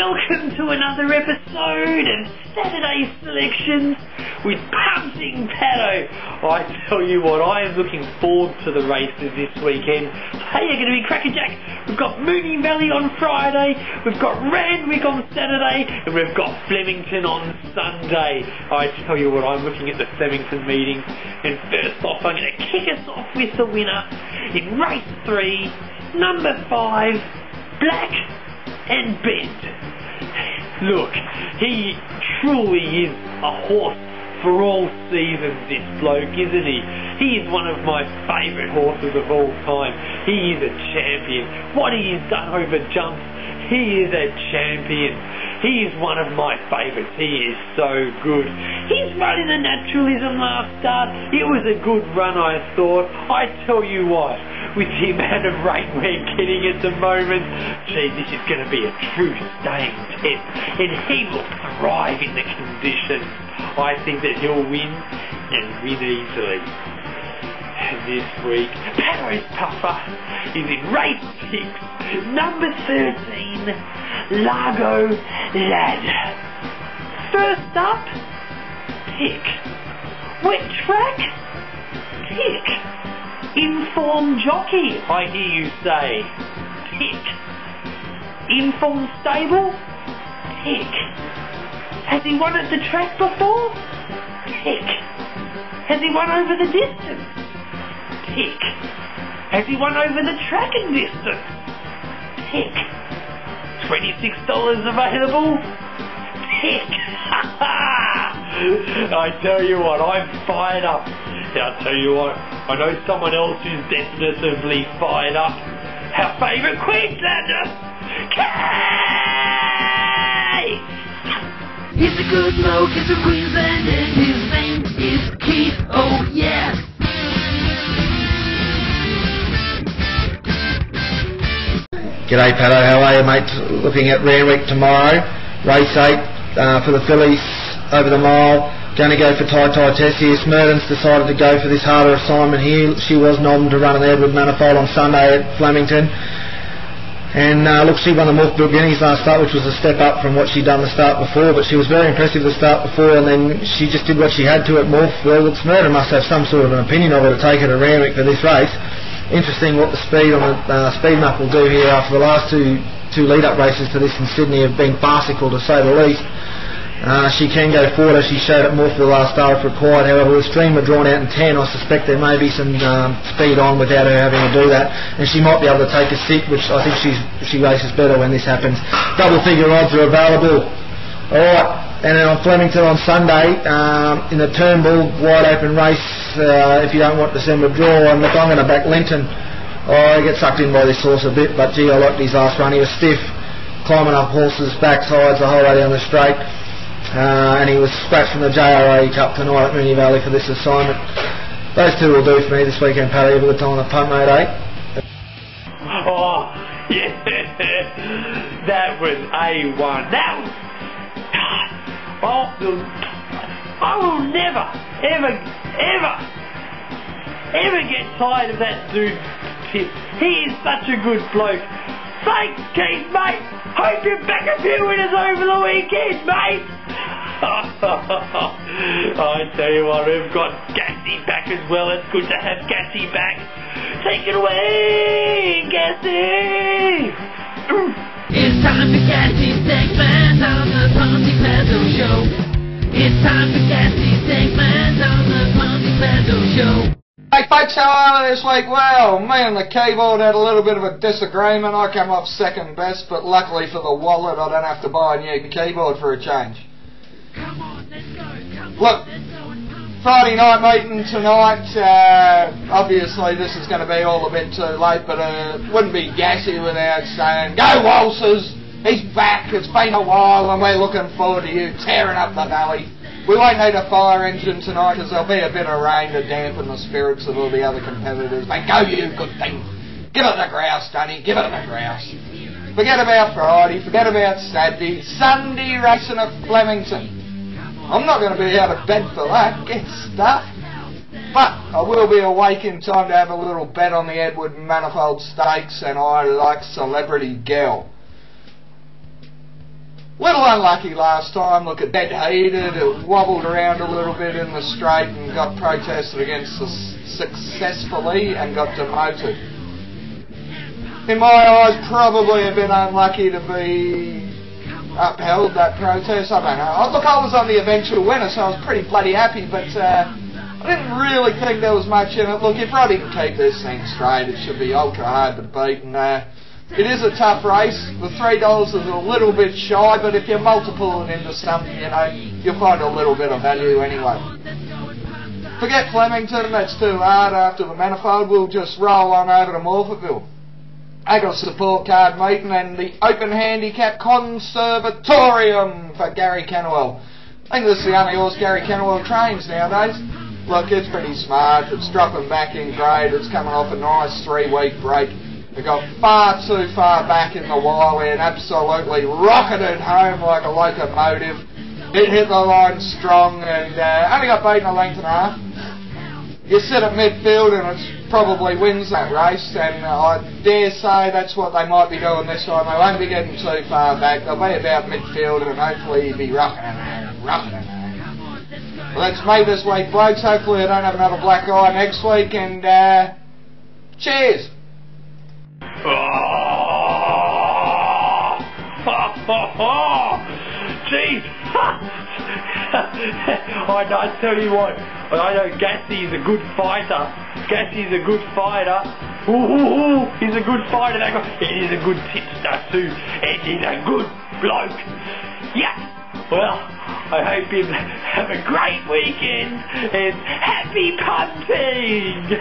welcome to another episode of Saturday Selections with Pumping Patto. I tell you what, I am looking forward to the races this weekend. They are going to be crackerjack. We've got Moonee Valley on Friday, we've got Randwick on Saturday, and we've got Flemington on Sunday. I tell you what, I'm looking at the Flemington meeting, and first off, I'm going to kick us off with the winner in race 3, number 5. Black and Bent. Look, he truly is a horse for all seasons, this bloke, isn't he? He is one of my favourite horses of all time. He is a champion. What he has done over jumps, he is a champion. He is one of my favourites. He is so good. He's running the naturalism last start. It was a good run, I thought. I tell you what, with the amount of rain we're getting at the moment, gee, this is going to be a true staying test, and he will thrive in the conditions. I think that he'll win, and win easily. And this week, Patto's puffer is in race 6, number 13, Largo Lad. First up, tick. Wet track, tick. Informed jockey, I hear you say, tick. Informed stable, tick. Has he won at the track before? Tick. Has he won over the distance? Tick. Has he won over the track and distance? Tick. $26 available? Tick. I tell you what, I'm fired up. I'll tell you what, I know someone else who's definitively fired up. Our favourite Queenslander, Kay! He's a good bloke, he's from Queensland, and his name is Keith, oh yeah! G'day Patto, how are you mate? Looking at Randwick tomorrow, race 8 for the fillies over the mile. Going to go for Tai Test here. Smurden's decided to go for this harder assignment here. She was nominated to run an Edward Manifold on Sunday at Flemington. And look, she won the Morphville Guineas last start, which was a step up from what she'd done the start before, but she was very impressive the start before, and then she just did what she had to at Morphville. Look, Smurden must have some sort of an opinion of her to take her to Randwick for this race. Interesting what the speed on the speed map will do here after the last two lead-up races to this in Sydney have been farcical to say the least. She can go forward as she showed at Morphville last start if required. However, with Stream were drawn out in 10, I suspect there may be some speed on without her having to do that, and she might be able to take a sit, which I think she races better when this happens. Double figure odds are available. Alright, and then on Flemington on Sunday, in the Turnbull wide open race, if you don't want December draw, and look, I'm going to back Linton. I get sucked in by this horse a bit, but gee, I liked his last run. He was stiff, climbing up horses' backsides the whole way down the straight. And he was scratched from the JRA Cup tonight at Moonee Valley for this assignment. Those two will do for me this weekend, Patty. Have a good time on the punt, mate, eh? Oh, yeah. That was A1. That was... I will never, ever get tired of that dude's tip. He is such a good bloke. Thanks, Keith, mate. Hope you're back a few winners over the weekend, mate. I tell you what, we've got Gassy back as well. It's good to have Gassy back. Take it away, Gassy. It's time for Gassy's segment on the Pumping Patto Show. It's time for Gassy's segment on the Pumping Patto Show. Hey folks, how are you this week? Well, me and the keyboard had a little bit of a disagreement. I came off second best, but luckily for the wallet I don't have to buy a new keyboard for a change. Come on, let's go. Look, Friday night meeting tonight. Obviously this is going to be all a bit too late, but it wouldn't be Gassy without saying, go Walsers, he's back, it's been a while and we're looking forward to you tearing up the valley. We won't need a fire engine tonight because there'll be a bit of rain to dampen the spirits of all the other competitors. But go you, good thing. Give it a grouse, Dunny, give it a grouse. Forget about Friday, forget about Saturday. Sunday racing at Flemington. I'm not going to be out of bed for that, get stuffed. But I will be awake in time to have a little bet on the Edward Manifold Stakes, and I like Celebrity Girl. Little unlucky last time. Look, it dead heated, it wobbled around a little bit in the straight and got protested against successfully and got demoted. In my eyes, probably a bit unlucky to be upheld, that protest. I don't know. Look, I was on the eventual winner, so I was pretty bloody happy, but I didn't really think there was much in it. Look, if Roddy can keep this thing straight, it should be ultra hard to beat, and it is a tough race. The $3 is a little bit shy, but if you multiple it into something, you know, you'll find a little bit of value anyway. Forget Flemington, that's too hard after the manifold. We'll just roll on over to Morphettville. I got a support card meeting and the Open Handicap Conservatorium for Gary Kennewell. I think this is the only horse Gary Kennewell trains nowadays. Look, it's pretty smart. It's dropping back in grade. It's coming off a nice 3-week break. It got far too far back in the wire and absolutely rocketed home like a locomotive. It hit the line strong and only got beaten a length and a half. You sit at midfield and it probably wins that race, and I dare say that's what they might be doing this time. They won't be getting too far back. They'll be about midfield and hopefully you'll be rocking and rocking. Well, that's me this week, blokes. Hopefully I don't have another black eye next week, and cheers. Jeez. I tell you what, I know Gassy is a good fighter. Gassy's a good fighter. Ooh, he's a good fighter. He is a good tipster too. And he's a good bloke. Yeah. Well, I hope you have a great weekend and happy punting.